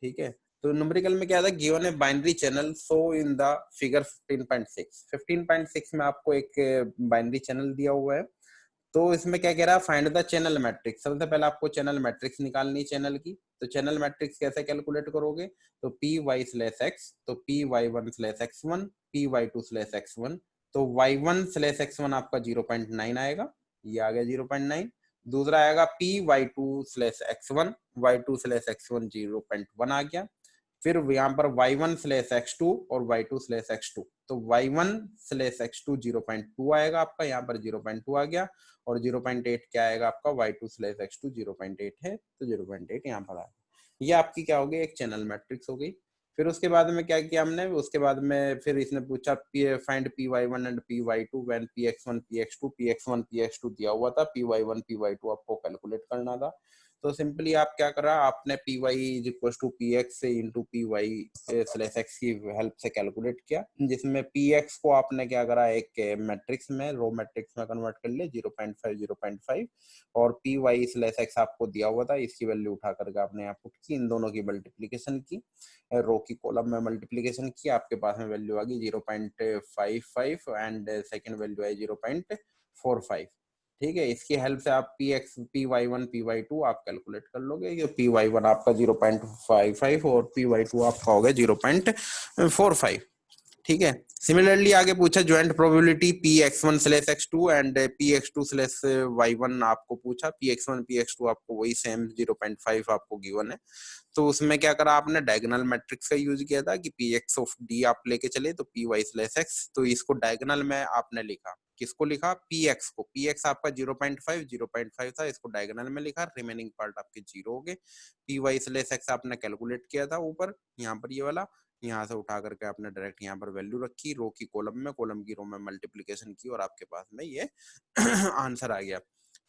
ठीक है। तो न्यूमेरिकल में क्या था, गिवन है binary channel so in the figure 15.6। 15.6 में आपको एक बाइनरी चैनल दिया हुआ है। तो इसमें क्या कह रहा है, फाइंड द चैनल मैट्रिक्स। सबसे पहले आपको चैनल मैट्रिक्स निकालनी चैनल की। तो चैनल मैट्रिक्स कैसे कैलकुलेट करोगे, तो पी वाई स्लैश एक्स, तो P Y one slash X one, P Y two slash X one. तो Y one slash X one आपका 0.9 आएगा, ये आ गया 0.9। दूसरा आएगा P Y two slash X one, Y two slash X one 0.1 आ गया। फिर यहाँ पर y1 स्लैश एक्स टू और y2 स्लैश एक्स टू। तो y1 स्लैश एक्स टू 0.2 आएगा आपका, यहाँ पर 0.2 आ गया। और 0.8 क्या आएगा आपका, y2 स्लैश एक्स टू 0.8 है, तो 0.8 यहाँ पर आएगा। ये आपकी क्या होगी, एक चैनल मैट्रिक्स हो गई। फिर उसके बाद में क्या किया हमने, उसके बाद में फिर इसने पूछा find P Y one and P Y two when P X one P X two. P X one P X two दिया हुआ था, P Y one P Y two आपको कैलकुलेट करना था। तो सिंपली आप क्या करा, आपने P Y is equal to P X into P Y slash X की हेल्प से कैलकुलेट किया, जिसमें पी एक्स को आपने क्या करा, एक मैट्रिक्स में, रो मैट्रिक्स में कन्वर्ट कर लिया 0.5 0.5। और पी वाई स्लैश एक्स आपको दिया हुआ था, इसकी वैल्यू उठा करके आपने यहाँ पुट की, इन दोनों की मल्टीप्लीकेशन की, रो की कॉलम में मल्टीप्लीकेशन की, आपके पास में वैल्यू आ गई 0.55 एंड सेकेंड वैल्यू आई 0.45। ठीक है। इसकी हेल्प से आप P Y one P Y two आप कैलकुलेट कर लोगे। पी वाई वन आपका 0.55 और पी वाई टू आपका हो गया 0.45। ठीक है। सिमिलरली आगे पूछा joint probability P X one slash X two and P X two slash Y one आपको पूछा। P X one P X two आपको वही सेम 0.5 आपको गिवन है। तो उसमें क्या करा आपने, डायगोनल मैट्रिक्स का यूज किया था कि पी एक्स ऑफ डी आप लेके चले तो पी वाई स्लैश एक्स, तो इसको डायगोनल में आपने लिखा, किसको लिखा, पी एक्स को। पी एक्स आपका 0.5 था, इसको डायगोनल में लिखा, रिमेनिंग पार्ट आपके 0 हो गए। पी वाई स्लैश एक्स आपने कैलकुलेट किया था ऊपर, यहाँ पर ये वाला, यहाँ से उठा करके आपने डायरेक्ट यहाँ पर वैल्यू रखी, रो की कॉलम में, कॉलम की रो में मल्टीप्लीकेशन की, और आपके पास में ये आंसर आ गया।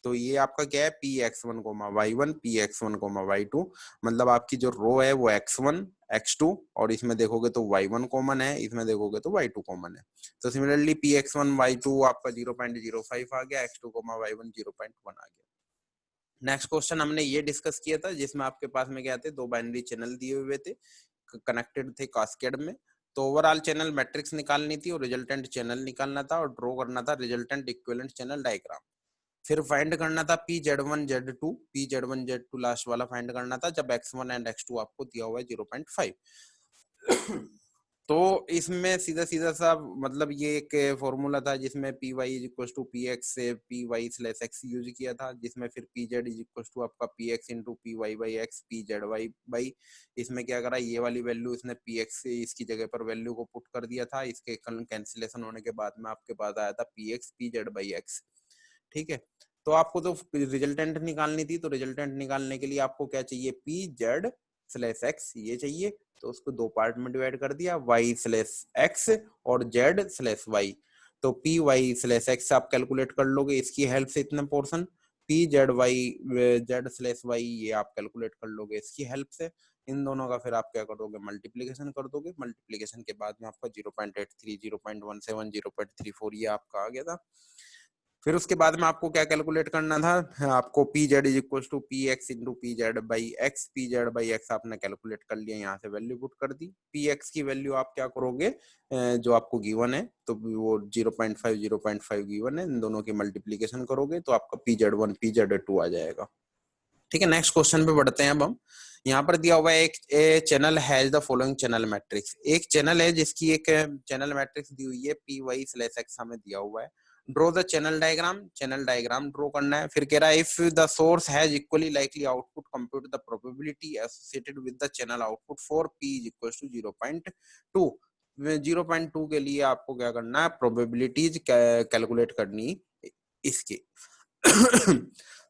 तो ये आपका क्या है, P X one comma Y one, P X one comma Y two. मतलब आपकी जो रो है वो एक्स वन एक्स टू, और इसमें देखोगे तो वाई वन कॉमन है, इसमें देखोगे तो वाई टू कॉमन है। तो similarly P X one Y two आपका 0.05 आ गया, X two comma Y one 0.1 आ गया। नेक्स्ट क्वेश्चन हमने ये डिस्कस किया था, जिसमें आपके पास में क्या थे, दो बाइनरी चैनल दिए हुए थे, कनेक्टेड थे कास्केड में। तो ओवरऑल चैनल मैट्रिक्स निकालनी थी और रिजल्टेंट चैनल निकालना था और ड्रॉ करना था रिजल्टेंट इक्विवेलेंट चैनल डायग्राम। फिर फाइंड करना था P Z one Z two, P Z one Z two last वाला फाइंड करना था, जब X one and X two आपको दिया हुआ है 0.5। तो इसमें सीधा सीधा सा मतलब ये एक फॉर्मूला था, जिसमें P Y is equal to P X से P Y slash X use किया था, जिसमें फिर P Z is equal to आपका P X into P Y by X, P Z Y by, इसमें क्या करा, ये वाली वैल्यू इसने पी एक्स से इसकी जगह पर वैल्यू को पुट कर दिया था। इसके कैंसिलेशन होने के बाद में आपके पास आया था p x P Z by x. ठीक है। तो आपको तो रिजल्टेंट निकालनी थी, तो रिजल्टेंट निकालने के लिए आपको क्या चाहिए, पी जेड स्लैश एक्स ये चाहिए। तो उसको दो पार्ट में डिवाइड कर दिया, y स्लैश एक्स और z स्लैश वाई। तो पी वाई स्लैश एक्स आप कैलकुलेट कर लोगे इसकी हेल्प से, इतना portion P Z Y Z slash Y ये आप कैलकुलेट कर लोगे इसकी हेल्प से। इन दोनों का फिर आप क्या करोगे, मल्टीप्लीकेशन कर दोगे। मल्टीप्लीकेशन के बाद में आपका 0.83 0.17 0.34 ये आपका आ गया था। फिर उसके बाद में आपको क्या कैलकुलेट करना था, आपको P Z is equal to P X into P Z by X. P Z by X आपने कैलकुलेट कर लिया, यहाँ से वैल्यू पुट कर दी। पी एक्स की वैल्यू आप क्या करोगे, जो आपको गिवन है, तो वो 0.5 गिवन है, इन दोनों की मल्टीप्लीकेशन करोगे तो आपका P Z one P Z two आ जाएगा। ठीक है। नेक्स्ट क्वेश्चन पे बढ़ते हैं अब हम। यहाँ पर दिया हुआ है एक channel has the following channel matrix. एक चैनल है जिसकी एक चैनल मैट्रिक्स दी हुई है, पी वाई स्लैश एक्स हमें दिया हुआ है। Draw the channel diagram, channel diagram draw करना है। फिर कह रहा है if the source has equally likely output compute the probability associated with the channel output for P is equal to 0.2। 0.2 के लिए आपको क्या करना है, प्रोबेबिलिटीज कैलकुलेट करनी इसकी।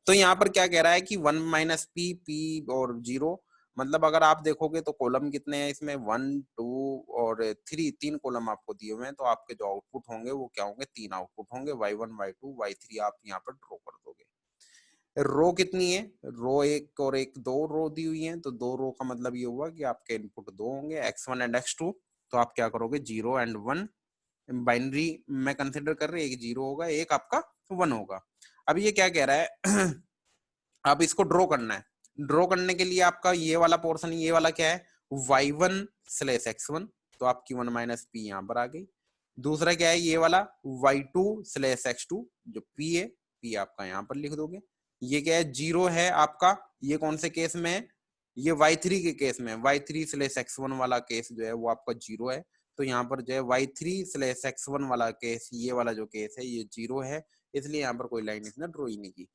तो यहाँ पर क्या कह रहा है कि 1 माइनस पी, पी और 0, मतलब अगर आप देखोगे तो कॉलम कितने हैं इसमें, 1 2 और 3, तीन कॉलम आपको दिए हुए हैं। तो आपके जो आउटपुट होंगे वो क्या होंगे, तीन आउटपुट होंगे, y1 y2 y3 आप यहाँ पर ड्रॉ कर दोगे। रो कितनी है, रो एक और एक, दो रो दी हुई है। तो दो रो का मतलब ये हुआ कि आपके इनपुट दो होंगे, x1 एंड x2। तो आप क्या करोगे, 0 एंड 1 बाइनरी में कंसिडर कर रहे हैं, एक 0 होगा एक आपका 1 होगा। अब ये क्या कह रहा है अब इसको ड्रॉ करना है। ड्रॉ करने के लिए आपका ये वाला पोर्शन, ये वाला क्या है, y1/x1, तो आपकी 1 माइनस पी यहाँ पर आ गई। दूसरा क्या है ये वाला y2/x2, जो p है, p आपका यहाँ पर लिख दोगे। ये क्या है 0 है आपका, ये कौन से केस में है, ये y3 के केस में, y3/x1 वाला केस जो है वो आपका 0 है। तो यहाँ पर जो है y3/x1 वाला केस, ये वाला जो केस है ये 0 है, इसलिए यहाँ पर कोई लाइन इसने ड्रॉ ही नहीं की।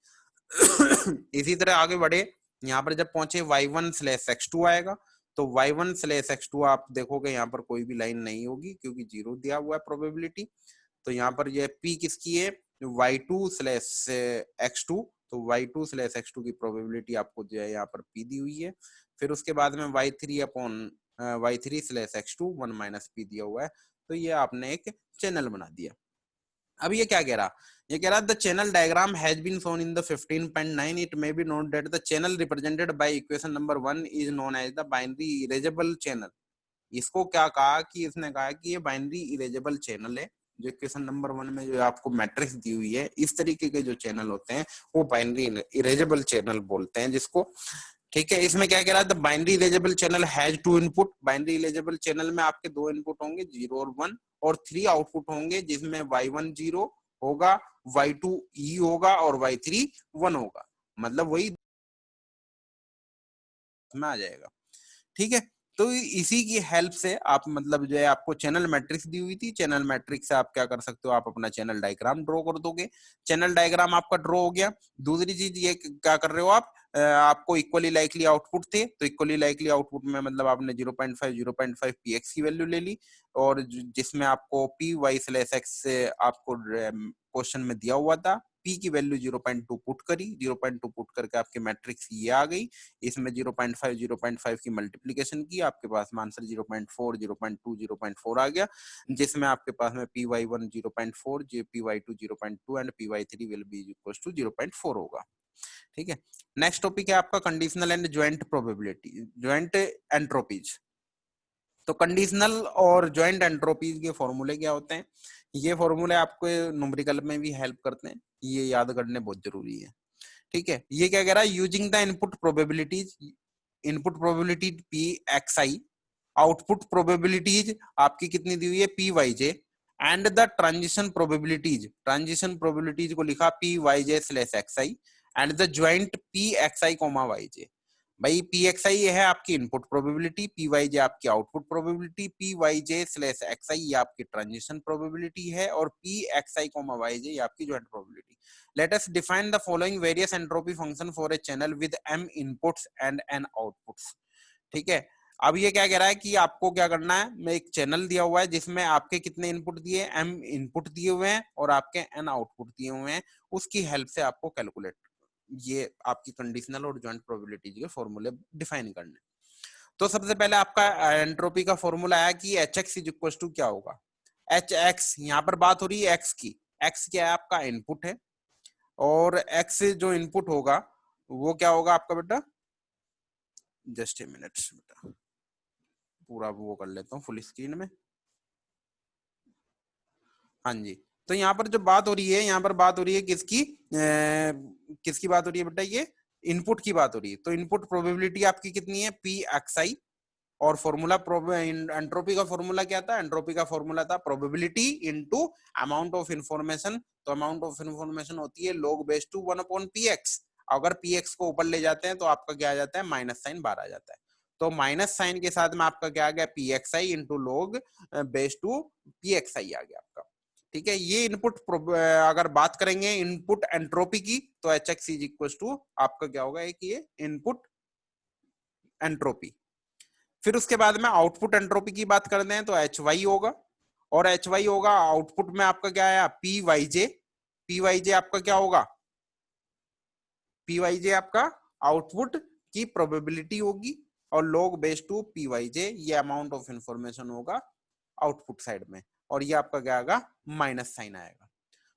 इसी तरह आगे बढ़े, यहाँ पर जब पहुंचे y1/x2 आएगा, तो y1/x2 आप देखोगे यहाँ पर कोई भी लाइन नहीं होगी क्योंकि 0 दिया हुआ है प्रोबेबिलिटी। तो यहाँ पर ये p किसकी है, y2/x2, तो y2/x2 की प्रोबेबिलिटी आपको जो है यहाँ पर p दी हुई है। फिर उसके बाद में y3/x2 1 माइनस p दिया हुआ है। तो ये आपने एक चैनल बना दिया। अब ये क्या कह रहा, ये कह रहा the channel diagram has been shown in the 15.9, it may be noted that the channel represented by equation number 1 is known as the binary erasable channel. इसको क्या कहा कि इसने कहा कि ये बाइनरी इरेजेबल चैनल है, जो क्वेश्चन नंबर 1 में जो आपको मैट्रिक्स दी हुई है, इस तरीके के जो चैनल होते हैं वो बाइनरी इरेजेबल चैनल बोलते हैं जिसको। ठीक है, इसमें क्या कह रहा है, the binary erasable channel has 2 input. Binary erasable channel में आपके 2 इनपुट होंगे, 0 और 1, और 3 आउटपुट होंगे जिसमें y1 0 होगा, y2 e होगा और y3 1 होगा, मतलब वही में आ जाएगा। ठीक है, तो इसी की हेल्प से आप मतलब जो है आपको चैनल मैट्रिक्स दी हुई थी, चैनल मैट्रिक्स से आप क्या कर सकते हो, आप अपना चैनल डायग्राम ड्रॉ कर दोगे। चैनल डायग्राम आपका ड्रॉ हो गया। दूसरी चीज ये क्या कर रहे हो आप, आपको इक्वली लाइकली आउटपुट थे, तो इक्वली लाइकली आउटपुट में मतलब आपने 0.5 px की वैल्यू ले ली, और जिसमें आपको py/x से आपको क्वेश्चन में दिया हुआ था, p की वैल्यू 0.2 पुट करी, 0.2 पुट करके आपकी मैट्रिक्स ये आ गई। इसमें 0.5 की मल्टीप्लीकेशन की, आपके पास में आंसर 0.4 0.2 0.4 आ गया, जिसमें आपके पास में py1 0.4, py2 0.2 and py3 will be equals to 0.4 होगा। ठीक है, नेक्स्ट टॉपिक है आपका conditional and joint probability, joint entropies. तो कंडीशनल और ज्वाइंट एंट्रोपीज के फॉर्मूले क्या होते हैं, ये फॉर्मूले आपको न्यूमेरिकल में भी हेल्प करते हैं, ये याद करने बहुत जरूरी है। ठीक है, ये क्या कह रहा है, using the input probabilities, input probability pxi, output probabilities आपकी कितनी दी हुई है pyj, and the transition probabilities को लिखा pyj/xi, and the joint pxi, yj। भाई pxi ये है आपकी इनपुट प्रोबेबिलिटी, pyj आपकी आउटपुट प्रोबेबिलिटी, pyj/xi ये आपकी ट्रांजिशन प्रोबेबिलिटी है, और pxi, yj ये आपकी joint probability. Let us define the following various entropy function for a channel with m inputs and n outputs। ठीक है, अब ये क्या कह रहा है कि आपको क्या करना है, मैं एक चैनल दिया हुआ है जिसमें आपके कितने इनपुट दिए, m इनपुट दिए हुए हैं और आपके n आउटपुट दिए हुए हैं, उसकी हेल्प से आपको कैलकुलेट, ये आपकी कंडीशनल और ज्वाइंट प्रोबेबिलिटी के फॉर्मूले डिफाइन करने। तो सबसे पहले आपका एंट्रोपी का फॉर्मूला आया कि hx इज इक्वल टू क्या होगा, hx, यहाँ पर बात हो रही है x की, x क्या है आपका इनपुट है, और x जो इनपुट होगा वो क्या होगा आपका बेटा, जस्ट ए मिनट बेटा, पूरा वो कर लेता हूँ फुल स्क्रीन में। हाँ जी, तो यहाँ पर जो बात हो रही है, यहाँ पर बात हो रही है किसकी, किसकी बात हो रही है बेटा, ये इनपुट की बात हो रही है। तो इनपुट प्रोबेबिलिटी आपकी कितनी है, pxi, और फॉर्मूला एंट्रोपी का फॉर्मूला क्या था, एंट्रोपी का फॉर्मूला था probability into amount of information. तो अमाउंट ऑफ इंफॉर्मेशन होती है log बेस टू 1/px, अगर px को ऊपर ले जाते हैं तो आपका क्या आ जाता है, माइनस साइन बाहर आ जाता है। तो माइनस साइन के साथ में आपका क्या आ गया, pxi into log base two pxi आ गया आपका। ठीक है, ये इनपुट अगर बात करेंगे इनपुट एंट्रोपी की, तो hx इज इक्वल टू आपका क्या होगा, एक ये इनपुट एंट्रोपी। फिर उसके बाद में आउटपुट एंट्रोपी की बात करते हैं तो hy होगा, और hy होगा आउटपुट में आपका क्या आया, pyj आपका क्या होगा, pyj आपका आउटपुट की प्रोबेबिलिटी होगी, और log बेस टू pyj ये अमाउंट ऑफ इंफॉर्मेशन होगा आउटपुट साइड में, और ये आपका क्या आएगा, माइनस साइन आएगा।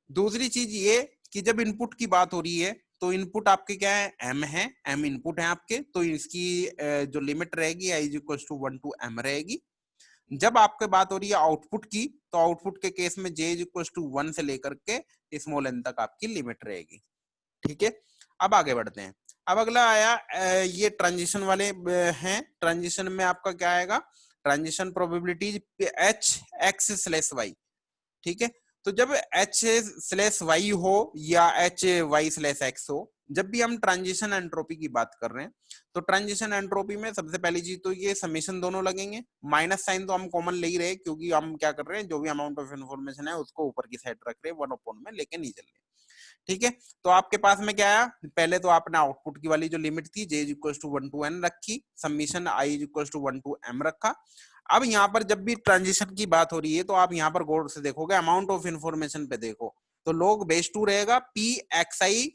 दूसरी चीज ये कि जब इनपुट की बात हो रही है तो इनपुट आपके क्या है, m है, m इनपुट है आपके, तो इसकी जो लिमिट रहेगी i is equal to 1 to m रहेगी। जब आपके बात हो रही है आउटपुट की, तो आउटपुट के केस में j इज इक्वल टू 1 से लेकर के स्मॉल n तक आपकी लिमिट रहेगी। ठीक है, अब आगे बढ़ते हैं। अब अगला आया ये ट्रांजिशन वाले हैं। ट्रांजिशन में आपका क्या आएगा, transition probabilities H X slash Y. ठीक है, तो जब एच स्लैश वाई हो या एच वाई स्लैश एक्स हो, जब भी हम ट्रांजिशन एंट्रोपी की बात कर रहे हैं, तो ट्रांजिशन एंट्रोपी में सबसे पहली चीज तो ये समेशन दोनों लगेंगे। माइनस साइन तो हम कॉमन ले ही रहे, क्योंकि हम क्या कर रहे हैं, जो भी अमाउंट ऑफ इन्फॉर्मेशन है उसको ऊपर की साइड रख रहे हैं, 1/n में लेके नहीं चल रहे। ठीक है, तो आपके पास में क्या आया, पहले तो आपने आउटपुट की वाली जो लिमिट थी j equal to 1 to n रखी, summation i equal to 1 to m रखा। अब यहाँ पर जब भी ट्रांजिशन की बात हो रही है, तो आप यहाँ पर गौर से देखोगे, अमाउंट ऑफ इंफॉर्मेशन पे देखो, तो log बेस 2 रहेगा p xi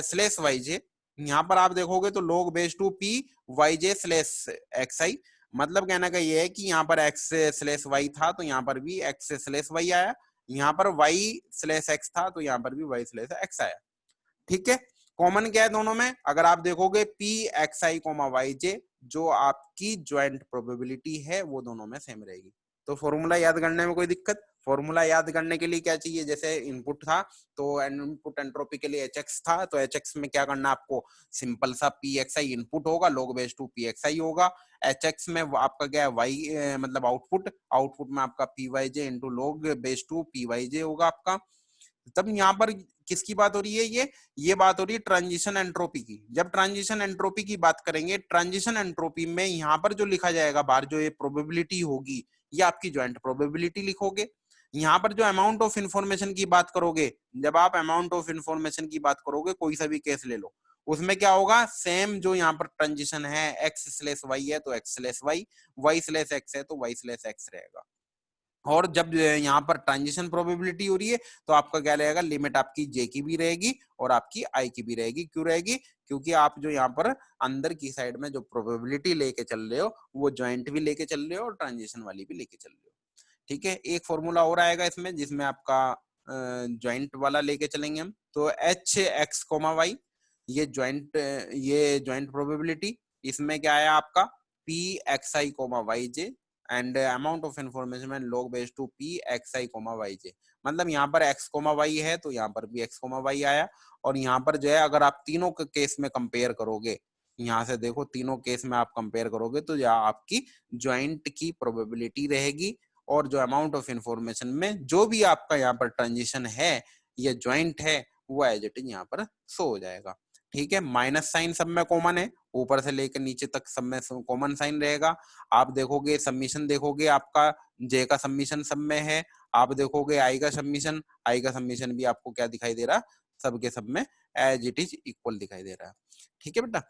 स्लेस yj। यहाँ पर आप देखोगे तो log base 2 p yj slash xi। मतलब कहने का ये है कि यहाँ पर x स्लेस y था, तो यहाँ पर भी x स्लेस y आया, यहाँ पर y स्लेस x था, तो यहाँ पर भी y स्लेस x आया। ठीक है, कॉमन क्या है दोनों में, अगर आप देखोगे p xi yj, जो आपकी ज्वाइंट प्रोबेबिलिटी है वो दोनों में सेम रहेगी। तो फॉर्मूला याद करने में कोई दिक्कत, फॉर्मूला याद करने के लिए क्या चाहिए, जैसे इनपुट था तो इनपुट एंट्रोपी के लिए hx था, तो hx में क्या करना आपको, सिंपल सा pxi इनपुट होगा, log बेस 2 pxi होगा, hx में आपका क्या है y मतलब आउटपुट, आउटपुट में आपका pyj into log base 2 pyj होगा आपका। तब यहाँ पर किसकी बात हो रही है, ये बात हो रही है ट्रांजिशन एंट्रोपी की। जब ट्रांजिशन एंट्रोपी की बात करेंगे, ट्रांजिशन एंट्रोपी में यहाँ पर जो लिखा जाएगा बाहर, जो ये प्रोबेबिलिटी होगी, ये आपकी ज्वाइंट प्रोबेबिलिटी लिखोगे। यहाँ पर जो अमाउंट ऑफ इंफॉर्मेशन की बात करोगे, जब आप अमाउंट ऑफ इंफॉर्मेशन की बात करोगे, कोई सा भी केस ले लो, उसमें क्या होगा, सेम जो यहाँ पर ट्रांजिशन है, एक्स स्लेस वाई है तो X slash Y, Y slash X है तो वाई स्लेस एक्स रहेगा। और जब यहाँ पर ट्रांजिशन प्रोबेबिलिटी हो रही है, तो आपका क्या रहेगा, लिमिट आपकी जे की भी रहेगी और आपकी आई की भी रहेगी। क्यों रहेगी, क्योंकि आप जो यहाँ पर अंदर की साइड में जो प्रोबेबिलिटी लेके चल रहे हो, वो ज्वाइंट भी लेके चल रहे हो और ट्रांजिशन वाली भी लेके चल रहे हो। ठीक है, एक फॉर्मूला और आएगा इसमें, जिसमें आपका ज्वाइंट वाला लेके चलेंगे हम, तो एच एक्स कोमा वाई, ये ज्वाइंट प्रोबेबिलिटी, इसमें क्या आया आपका P x I comma Y J and amount of information log base two p xi yj। मतलब यहाँ पर x y है तो यहाँ पर भी x y आया। और यहाँ पर जो है, अगर आप तीनों के केस में कंपेयर करोगे, यहाँ से देखो तीनों केस में आप कंपेयर करोगे, तो यहाँ आपकी ज्वाइंट की प्रोबेबिलिटी रहेगी, और जो अमाउंट ऑफ इंफॉर्मेशन में जो भी आपका यहाँ पर ट्रांजिशन है या ज्वाइंट है, वो एज इट इज यहाँ पर शो हो जाएगा। ठीक है, माइनस साइन सब में कॉमन है, ऊपर से लेकर नीचे तक सब में कॉमन साइन रहेगा। आप देखोगे सबमिशन, देखोगे आपका जे का सबमिशन सब में है, आप देखोगे आई का सबमिशन भी आपको क्या दिखाई दे रहा, सबके सब में एज इट इज इक्वल दिखाई दे रहा है। ठीक है बेटा,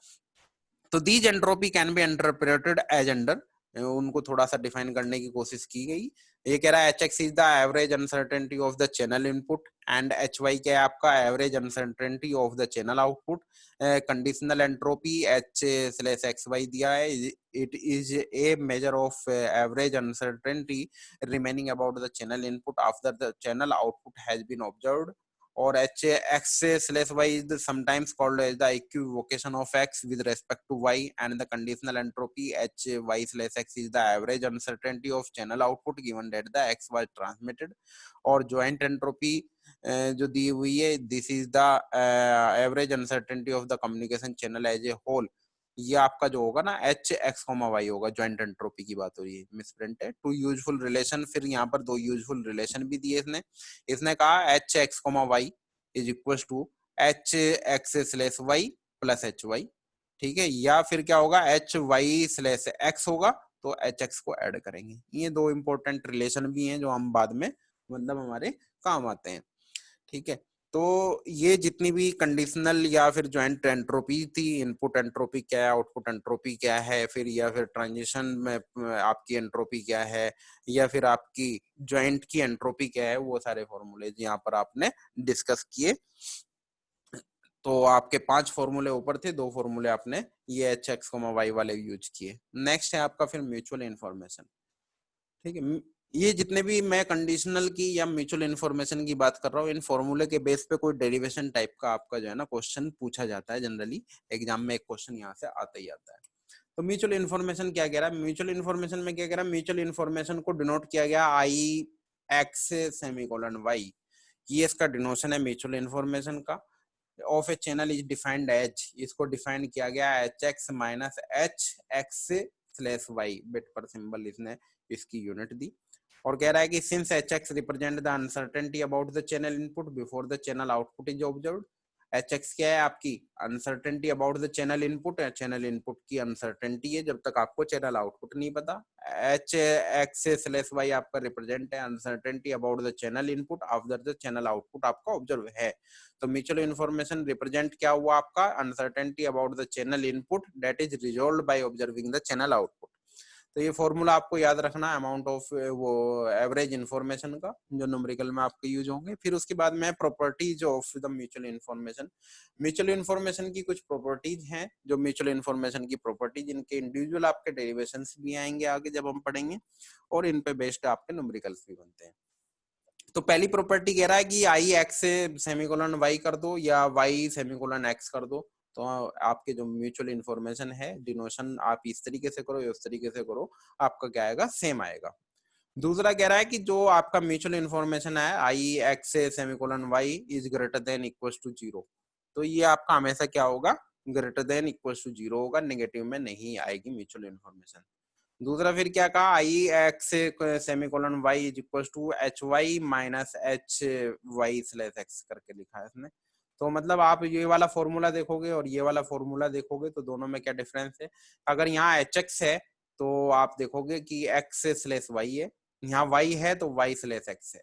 तो these entropy can be interpreted as under, उनको थोड़ा सा डिफाइन करने की कोशिश की गई। ये कह रहा है H X is the average uncertainty of the channel input, and H Y क्या है आपका average uncertainty of the channel output. Conditional entropy H slash x Y दिया है, it is a measure of average uncertainty remaining about the channel input after the channel output has been observed. और h x slash y is sometimes called as the equivocation of x with respect to y, and the conditional entropy h y slash x is the average uncertainty of channel output given that the x was transmitted। और joint entropy जो दी हुई है, this is the average uncertainty of the communication channel as a whole। ये आपका जो होगा ना H X comma Y होगा, ज्वाइंट एंट्रोपी की बात हो रही है, मिसप्रिंट है। टू यूजफुल रिलेशन, फिर यहाँ पर दो यूजफुल रिलेशन भी दिए इसने। इसने कहा H X comma Y is equal to H X slash Y plus H Y. ठीक है, या फिर क्या होगा, एच वाई स्लेस एक्स होगा, तो एच एक्स को ऐड करेंगे। ये दो इंपॉर्टेंट रिलेशन भी हैं जो हम बाद में मतलब हमारे काम आते हैं। ठीक है, तो ये जितनी भी कंडीशनल या फिर ज्वाइंट एंट्रोपी थी, इनपुट एंट्रोपी क्या है, आउटपुट एंट्रोपी क्या है, फिर या फिर ट्रांजिशन में आपकी एंट्रोपी क्या है, या फिर आपकी ज्वाइंट की एंट्रोपी क्या है, वो सारे फॉर्मूले यहाँ पर आपने डिस्कस किए। तो आपके 5 फॉर्मूले ऊपर थे, 2 फॉर्मूले आपने ये एच एक्स वाई वाले यूज किए। नेक्स्ट है आपका फिर म्यूचुअल इन्फॉर्मेशन। ठीक है, ये जितने भी मैं कंडीशनल की या म्यूचुअल इन्फॉर्मेशन की बात कर रहा हूँ, इन फॉर्मूले के बेस पे कोई डेरिवेशन टाइप का आपका जो है ना क्वेश्चन पूछा जाता है। जनरली एग्जाम में एक क्वेश्चन यहाँ से आता ही आता है। तो म्यूचुअल इन्फॉर्मेशन क्या कह रहा है, म्यूचुअल इन्फॉर्मेशन में क्या कह रहा है, म्यूचुअल इन्फॉर्मेशन को डिनोट किया गया आई एक्स सेमीकोलन वाई, ये इसका डिनोशन है म्यूचुअल इन्फॉर्मेशन का। Of a channel is defined as, इसको डिफाइन किया गया H X minus H X slash Y, bit per symbol इसने इसकी यूनिट दी। और कह रहा है कि since H X represent the uncertainty about the channel input before the channel output is observed. H X क्या है आपकी uncertainty about the channel input है, चैनल इनपुट की अनसर्टेनिटी है जब तक आपको चैनल आउटपुट नहीं पता। एच एक्स स्लैश वाई आपका रिप्रेजेंट है uncertainty about the channel input after the channel output आपका ऑब्जर्व है। तो म्यूचुअल इन्फॉर्मेशन रिप्रेजेंट क्या हुआ आपका uncertainty about the channel input that is resolved by observing the channel output. तो ये फॉर्मूला आपको याद रखना अमाउंट ऑफ वो एवरेज इन्फॉर्मेशन का, जो न्यूमेरिकल में आपके यूज होंगे। फिर उसके बाद में properties of the mutual information. Mutual information की कुछ प्रॉपर्टीज हैं जो म्यूचुअल इन्फॉर्मेशन की प्रॉपर्टीज, इनके इंडिविजुअल आपके डेरिवेशंस भी आएंगे आगे जब हम पढ़ेंगे, और इन पे बेस्ड आपके न्यूमेरिकल्स भी बनते हैं। तो पहली प्रॉपर्टी कह रहा है कि आई एक्स से सेमीकोलन वाई कर दो या वाई सेमीकोलन एक्स कर दो, तो आपके जो म्यूचुअल इन्फॉर्मेशन है डिनोशन आप इस तरीके से करो या उस तरीके से करो, आपका क्या आएगा सेम आएगा। दूसरा कह रहा है कि जो आपका म्यूचुअल इन्फॉर्मेशन है आई एक्स से semicolon Y is greater than equal to zero, तो ये आपका हमेशा क्या होगा greater than equal to zero होगा, नेगेटिव में नहीं आएगी म्यूचुअल इन्फॉर्मेशन। दूसरा फिर क्या कहा I X semicolon Y is equal to H Y minus H Y slash X करके लिखा है इसने। तो मतलब आप ये वाला फॉर्मूला देखोगे और ये वाला फॉर्मूला देखोगे तो दोनों में क्या डिफरेंस है। अगर यहाँ एच एक्स है तो आप देखोगे कि एक्स स्लैश वाई है, यहाँ वाई है तो वाई स्लैश एक्स है,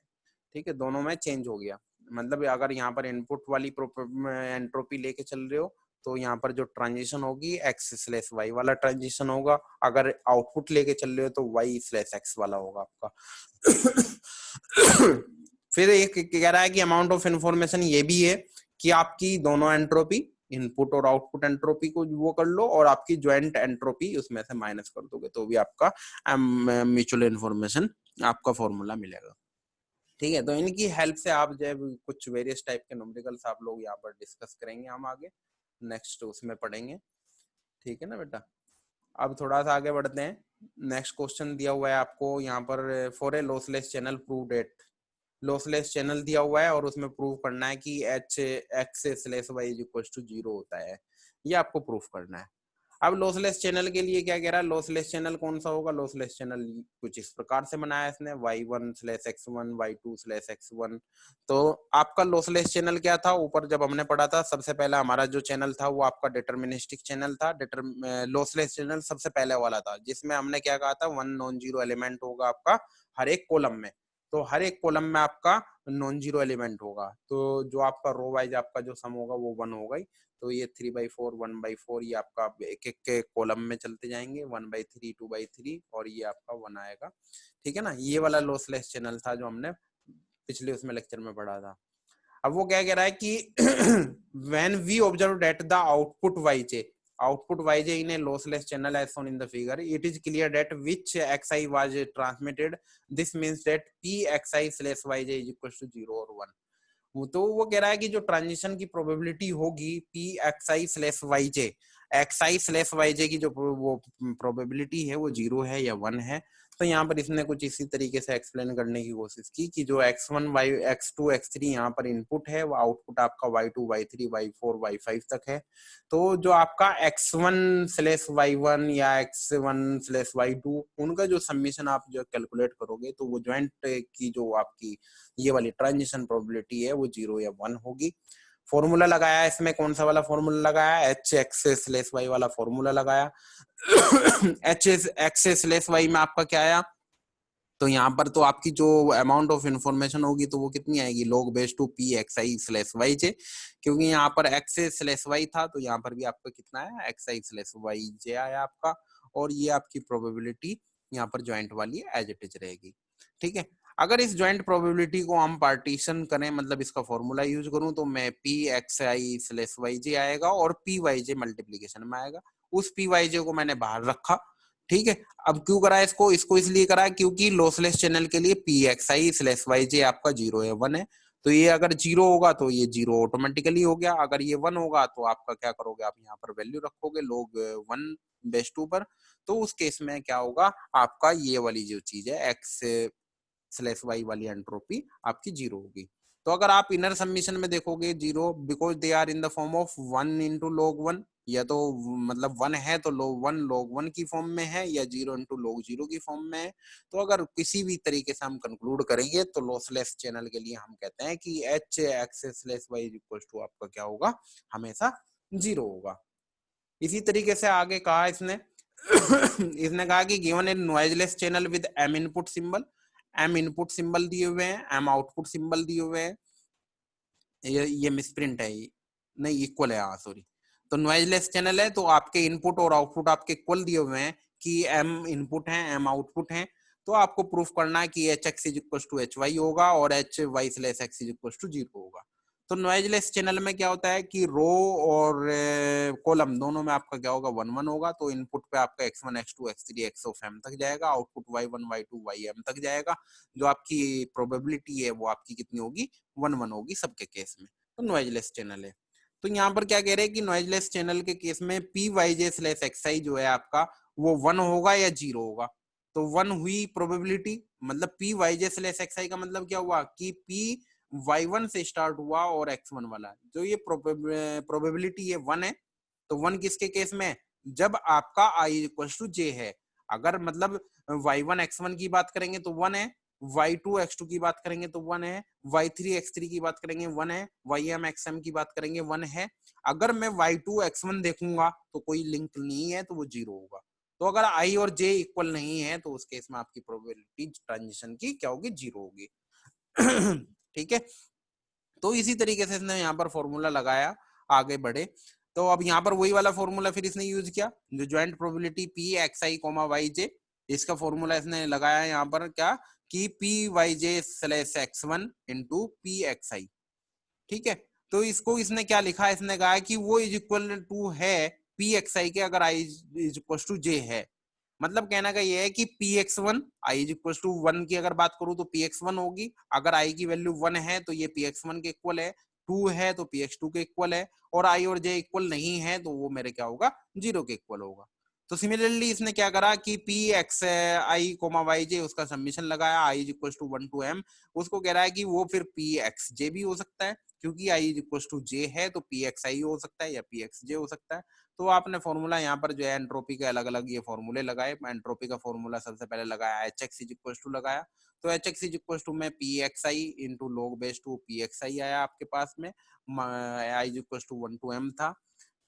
ठीक है, दोनों में चेंज हो गया। मतलब अगर यहाँ पर इनपुट वाली एंट्रोपी लेके चल रहे हो तो यहाँ पर जो ट्रांजिशन होगी एक्स स्लैश वाई वाला ट्रांजिशन होगा, अगर आउटपुट लेके चल रहे हो तो वाई स्लैश एक्स वाला होगा आपका। फिर एक कह रहा है कि अमाउंट ऑफ इंफॉर्मेशन ये भी है कि आपकी दोनों एंट्रोपी इनपुट और आउटपुट एंट्रोपी को वो कर लो और आपकी ज्वाइंट एंट्रोपी उसमें से माइनस कर दोगे तो भी आपका म्यूचुअल इन्फॉर्मेशन आपका फॉर्मूला मिलेगा। ठीक है, तो इनकी हेल्प से आप जब कुछ वेरियस टाइप के न्यूमेरिकल्स आप लोग यहाँ पर डिस्कस करेंगे, हम आगे नेक्स्ट उसमें पढ़ेंगे। ठीक है ना बेटा, अब थोड़ा सा आगे बढ़ते हैं। नेक्स्ट क्वेश्चन दिया हुआ है आपको यहाँ पर, for a lossless channel prove that. Lossless channel दिया हुआ है और उसमें प्रूव करना है कि H X slash Y is equal to zero होता है, ये आपको प्रूफ करना है। अब लॉसलेस चैनल के लिए क्या कह रहा है, लॉसलेस चैनल कौन सा होगा, लॉसलेस चैनल कुछ इस प्रकार से बनाया है इसने y1 slash x1 y2 slash x1। तो आपका लॉसलेस चैनल क्या था, ऊपर जब हमने पढ़ा था सबसे पहला हमारा जो चैनल था वो आपका डिटरमिनिस्टिक चैनल था। लॉसलेस चैनल सबसे पहले वाला था जिसमें हमने क्या कहा था, वन नॉन जीरो एलिमेंट होगा आपका हर एक कॉलम में, तो हर एक कॉलम में आपका नॉन जीरो एलिमेंट होगा, तो जो आपका रो वाइज आपका जो सम होगा वो 1 होगा ही। तो ये 3/4 1/4 ये आपका एक एक के कॉलम में चलते जाएंगे, 1/3 2/3 और ये आपका 1 आएगा। ठीक है ना, ये वाला लॉसलेस चैनल था जो हमने पिछले उसमें लेक्चर में पढ़ा था। अब वो क्या कह रहा है कि when we observe that the output yj in a lossless channel as shown in the figure, it is clear that which xi was transmitted, this means that pxi slash yj is equal to 0 और 1। तो वो कह रहा है कि जो transition की probability होगी P x I slash Y J की जो वो प्रोबेबिलिटी है वो 0 है या 1 है। तो यहाँ पर इसने कुछ इसी तरीके से एक्सप्लेन करने की कोशिश की कि जो x1 x2 x3 यहाँ पर इनपुट है वो आउटपुट आपका y2 y3 y4 y5 तक है। तो जो आपका x1 स्लैश y1 या x1 स्लैश y2 उनका जो समीशन आप जो कैलकुलेट करोगे तो वो ज्वाइंट की जो आपकी ये वाली ट्रांजिशन प्रोबेबिलिटी है वो 0 या 1 होगी। फॉर्मूला लगाया इसमें, कौन सा वाला फॉर्मूला लगाया, एच एक्स स्लैश वाई वाला फॉर्मूला लगाया। एच एक्स स्लैश वाई में आपका क्या आया, तो यहाँ पर तो आपकी जो अमाउंट ऑफ इंफॉर्मेशन होगी तो वो कितनी आएगी, log base two P x I slash Y J, क्योंकि यहाँ पर एक्स स्लैश वाई था तो यहाँ पर भी आपका कितना आया एक्स आई स्लैश वाई जे आया आपका, और ये आपकी प्रोबेबिलिटी यहाँ पर ज्वाइंट वाली एज इट इज रहेगी। ठीक है, अगर इस ज्वाइंट प्रोबेबिलिटी को हम पार्टीशन करें, मतलब इसका फॉर्मूला यूज करूं, तो मैं P x I slash Y J आएगा और पी वाई जे मल्टीप्लीकेशन में आएगा, उस पी वाई जे को मैंने बाहर रखा। ठीक है, अब क्यों करा इसको इसलिए करा क्योंकि लॉसलेस चैनल के लिए P x I slash Y J आपका 0 है 1 है, तो ये अगर 0 होगा तो ये 0 ऑटोमेटिकली हो गया, अगर ये 1 होगा तो आपका क्या करोगे, आप यहाँ पर वैल्यू रखोगे log 1 बेस 2 पर, तो उस केस में क्या होगा, आपका ये वाली जो चीज है एक्स स्लैश वाई वाली एंट्रोपी आपकी 0 होगी। तो अगर आप इनर सबमिशन में देखोगे 0, because they are in the form of 1 into log 1, या तो मतलब 1 है तो log 1 की फॉर्म में है, या 0 इंटू log 0 की फॉर्म में है। तो अगर किसी भी तरीके से हम कंक्लूड करेंगे तो लॉसलेस चैनल के लिए हम कहते हैं कि H excess less Y equal to आपका क्या होगा, हमेशा 0 होगा। इसी तरीके से आगे कहा इसने इसने कहा कि given a noiseless channel with M input symbol, M input symbol दिए हुए हैं, एम आउटपुट सिंबल दिए हुए हैं, ये मिसप्रिंट है, नहीं इक्वल है, हाँ सॉरी। तो नॉइजलेस चैनल है तो आपके इनपुट और आउटपुट आपके इक्वल दिए हुए हैं कि एम इनपुट है एम आउटपुट है, तो आपको प्रूफ करना है कि H X is equal to H Y होगा और H Y slash x is equal to 0 होगा। तो नॉइजलेस चैनल में क्या होता है कि रो और कॉलम दोनों में आपका क्या होगा, 1 1 होगा। तो इनपुट पे आपका x1 x2 x3 x of m तक जाएगा, आउटपुट y1 y2 ym तक जाएगा। जो आपकी प्रोबेबिलिटी है वो आपकी कितनी होगी, 1 1 होगी सबके केस में। तो नॉइजलेस चैनल है। तो यहाँ पर क्या कह रहे हैं कि नॉइजलेस चैनल के केस में पी वाई जे स्लैश एक्सआई जो है आपका वो 1 होगा या 0 होगा। तो 1 हुई प्रोबेबिलिटी, मतलब पी वाई जे स्लैश एक्सआई का मतलब क्या हुआ कि पी y1 से स्टार्ट हुआ और x1 वाला जो ये प्रोबेबिलिटी है 1 है। तो 1 किसके केस में, जब आपका i इक्वल टू j है। अगर मतलब y1 x1 की बात करेंगे तो 1 है, y2 x2 की बात करेंगे तो 1 है, y3 x3 की बात करेंगे 1 है, ym xm की बात करेंगे 1 है। अगर मैं y2 x1 देखूंगा तो कोई लिंक नहीं है तो वो 0 होगा। तो अगर i और j इक्वल नहीं है तो उस केस में आपकी प्रोबेबिलिटी ट्रांजिशन की क्या होगी, 0 होगी। ठीक है। तो इसी तरीके से इसने यहाँ पर फॉर्मूला लगाया, आगे बढ़े। तो अब यहाँ पर वही वाला फॉर्मूला फिर इसने यूज किया जो ज्वाइंट प्रोबेबिलिटी पी एक्स आई कोमा वाई जे, इसका फॉर्मूला इसने लगाया यहाँ पर क्या कि P Y J slash X one into P x I. ठीक है। तो इसको इसने क्या लिखा, इसने कहा कि वो इज इक्वल टू है पी एक्स आई के अगर I is equal to J है। मतलब कहना का ये है कि P X one I is equal to 1 की अगर बात करूं तो पी एक्स वन होगी। अगर आई की वैल्यू 1 है तो ये पी एक्स वन के इक्वल है, 2 है तो पी एक्स टू के इक्वल है, और आई और जे इक्वल नहीं है तो वो मेरे क्या होगा, 0 के इक्वल होगा। तो सिमिलरली इसने क्या करा कि पी एक्स आई कोमा वाई जे उसका सबमिशन लगाया, I is equal to 1 to m। उसको कह रहा है कि वो फिर पी एक्स जे भी हो सकता है, क्योंकि आई इज इक्वल टू जे है तो पी एक्स आई हो सकता है या पी एक्स जे हो सकता है। तो आपने फॉर्मूला यहाँ पर जो है एंट्रोपी के अलग अलग ये फॉर्मूले लगाए। एंट्रोपी का फॉर्मूला सबसे पहले लगाया H X is equal to लगाया। तो H X is equal to में P x I into log base two P x I आया आपके पास में, I is equal to 1 to m था।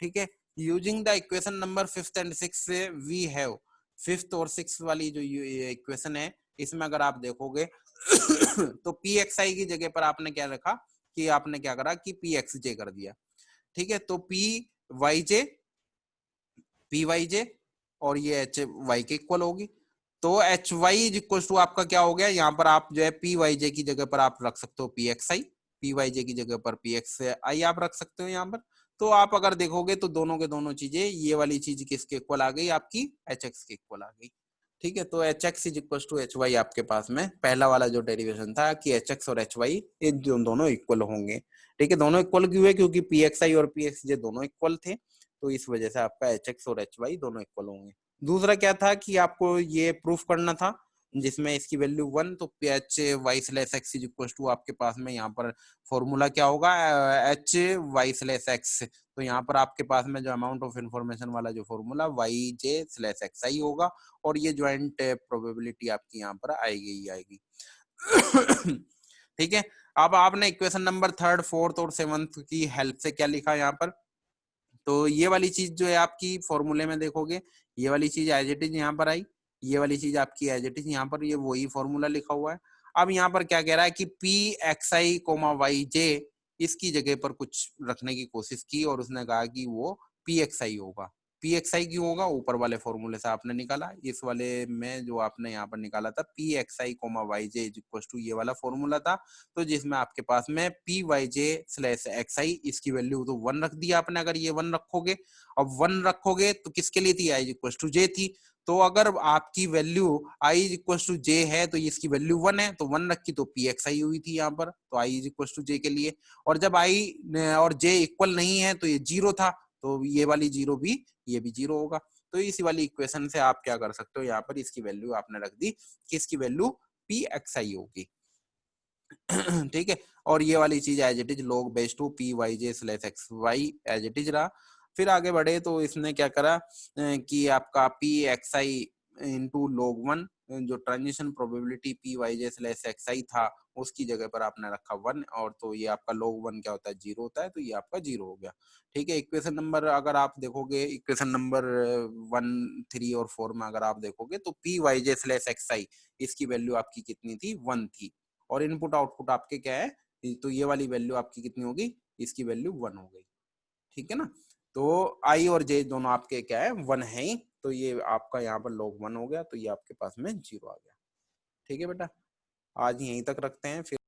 ठीक है। Using the equation number 5th and 6th से वी हैव 5th और 6th वाली जो इक्वेशन है इसमें अगर आप देखोगे तो पी एक्स आई की जगह पर आपने क्या रखा कि आपने क्या करा कि पी एक्स जे कर दिया। ठीक है। तो P Y J, P Y J और ये एच वाई के इक्वल होगी। तो H Y is equal to आपका क्या हो गया, यहाँ पर आप जो है पी वाई जे की जगह पर आप रख सकते हो पी एक्स आई, पी वाई जे की जगह पर पी एक्स आई आप रख सकते हो यहाँ पर। तो आप अगर देखोगे तो दोनों के दोनों चीजें, ये वाली चीज किसके इक्वल आ गई, आपकी एच एक्स के इक्वल आ गई। ठीक है। तो H X is equal to H Y आपके पास में पहला वाला जो डेरिवेशन था कि एच एक्स और एच वाई ये दोनों इक्वल होंगे। ठीक है। दोनों इक्वल क्यों है, क्योंकि पी एक्स आई और पी एक्स जे दोनों इक्वल थे, तो इस वजह से आपका एच एक्स और एच वाई दोनों इक्वल होंगे। दूसरा क्या था कि आपको ये प्रूफ करना था जिसमें इसकी वैल्यू 1, तो H Y slash x is equal to आपके पास में यहाँ पर फॉर्मूला क्या होगा, एच वाई स्लैश एक्स। तो यहाँ पर आपके पास में जो अमाउंट ऑफ इंफॉर्मेशन वाला जो फॉर्मूला वाई जे स्लैश एक्स आई होगा, और ये ज्वाइंट प्रोबेबिलिटी आपकी यहाँ पर आएगी ही आएगी। ठीक है। अब आपने इक्वेशन नंबर 3rd 4th और 7th की हेल्प से क्या लिखा यहाँ पर, तो ये वाली चीज जो है आपकी फॉर्मूले में देखोगे, ये वाली चीज एज इट इज यहाँ पर आई, ये वाली चीज आपकी एज इट इज यहाँ पर, ये वही फॉर्मूला लिखा हुआ है। अब यहाँ पर क्या कह रहा है कि पी एक्स आई कोमा वाई जे, इसकी जगह पर कुछ रखने की कोशिश की और उसने कहा कि वो पी एक्स आई होगा। पी एक्स आई क्यों होगा, ऊपर वाले फॉर्मूले से आपने निकाला, इस वाले में जो आपने यहाँ पर निकाला था p x I comma Y j is equal to ये वाला फॉर्मूला था। तो जिसमें आपके पास में p Y J slash x i, इसकी वैल्यू तो 1 रख दिया आपने। अगर ये 1 रखोगे, अब 1 रखोगे तो किसके लिए थी, आई इक्वल टू जे थी। तो अगर आपकी value I is equal to J है तो इसकी वैल्यू 1 है, तो 1 रखी तो पी एक्स आई हुई थी यहाँ पर, तो आई इज इक्वल टू जे के लिए। और जब आई और जे इक्वल नहीं है तो ये 0 था, तो ये वाली 0 भी, ये भी 0 होगा। तो इसी वाली इक्वेशन से आप क्या कर सकते हो, यहाँ पर इसकी वैल्यू आपने रख दी कि इसकी वैल्यू पी एक्स आई होगी। ठीक है। और ये वाली चीज as it is log base two p Y J slash x y as it is रहा। फिर आगे बढ़े तो इसने क्या करा कि आपका P x I into log one, जो ट्रांजिशन प्रोबेबिलिटी पी वाई जे स्लैश एक्स आई था उसकी जगह पर आपने रखा वन, और तो ये आपका log वन क्या होता है, जीरो होता है, तो ये आपका जीरो हो गया। ठीक है। इक्वेशन नंबर अगर आप देखोगे, इक्वेशन नंबर 1, 3 और 4 में अगर आप देखोगे तो P Y J slash x i इसकी वैल्यू आपकी कितनी थी, वन थी। और इनपुट आउटपुट आपके क्या है, तो ये वाली वैल्यू आपकी कितनी होगी, इसकी वैल्यू वन हो गई। ठीक है ना। तो आई और जे दोनों आपके क्या है, वन है ही, तो ये आपका यहाँ पर log वन हो गया, तो ये आपके पास में जीरो आ गया। ठीक है बेटा, आज यहीं तक रखते हैं फिर